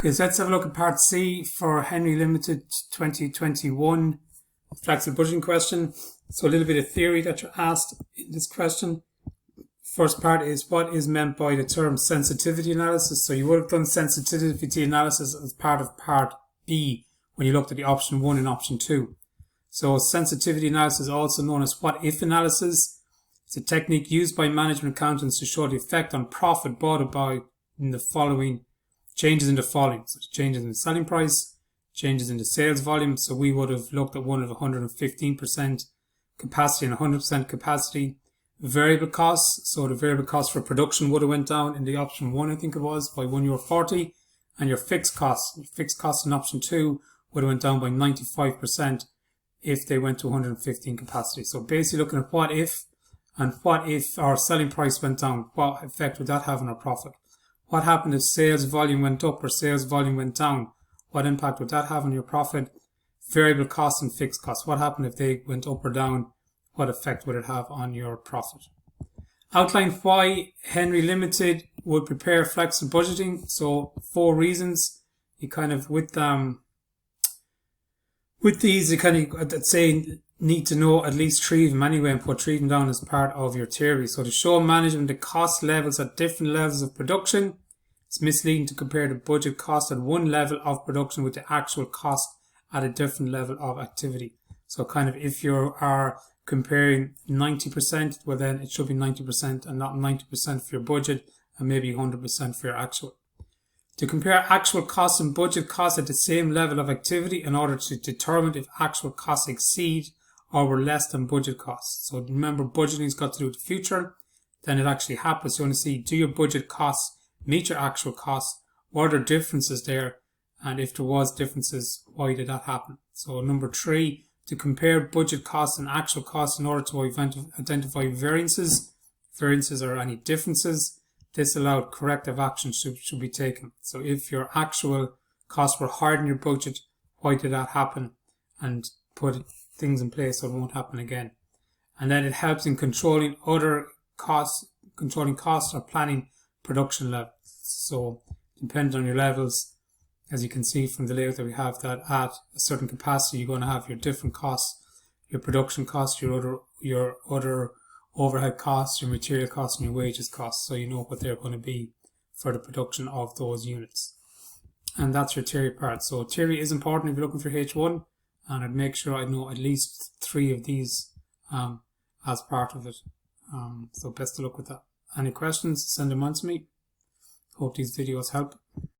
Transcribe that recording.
Okay, so let's have a look at part C for Henry Limited 2021 flexible budgeting question. So a little bit of theory that you're asked in this question. First part is what is meant by the term sensitivity analysis. So you would have done sensitivity analysis as part of part B when you looked at the option 1 and option 2. So sensitivity analysis is also known as what if analysis. It's a technique used by management accountants to show the effect on profit brought about in the following changes in the following. So changes in the selling price, changes in the sales volume. So we would have looked at one of 115% capacity and 100% capacity. Variable costs. So the variable cost for production would have went down in the option 1, I think it was, by €1.40. And your fixed costs in option 2 would have went down by 95% if they went to 115 capacity. So basically looking at what if, and what if our selling price went down, what effect would that have on our profit? What happened if sales volume went up or sales volume went down? What impact would that have on your profit? Variable costs and fixed costs. What happened if they went up or down? What effect would it have on your profit? Outline why Henry Limited would prepare flexible budgeting. So 4 reasons. You kind of with these, you kind of, I'd say, need to know at least 3 of them anyway and put 3 of them down as part of your theory. So to show management the cost levels at different levels of production, it's misleading to compare the budget cost at one level of production with the actual cost at a different level of activity. So kind of if you are comparing 90%, well then it should be 90% and not 90% for your budget and maybe 100% for your actual. To compare actual costs and budget costs at the same level of activity in order to determine if actual costs exceed or were less than budget costs. So remember, budgeting's got to do with the future. Then it actually happens. You want to see, do your budget costs meet your actual costs? What are the differences there? And if there was differences, why did that happen? So number 3, to compare budget costs and actual costs in order to identify variances. Variances are any differences. This allowed corrective action should be taken. So if your actual costs were higher than your budget, why did that happen? And put things in place so it won't happen again. And then it helps in controlling other costs, or planning production levels. So depending on your levels, as you can see from the layout that we have, that at a certain capacity you're going to have your different costs, your production costs, your other overhead costs, your material costs, and your wages costs, so you know what they're going to be for the production of those units. And that's your theory part. So theory is important if you're looking for H1, and I'd make sure I know at least 3 of these as part of it. So best of luck with that. Any questions, send them on to me. Hope these videos help.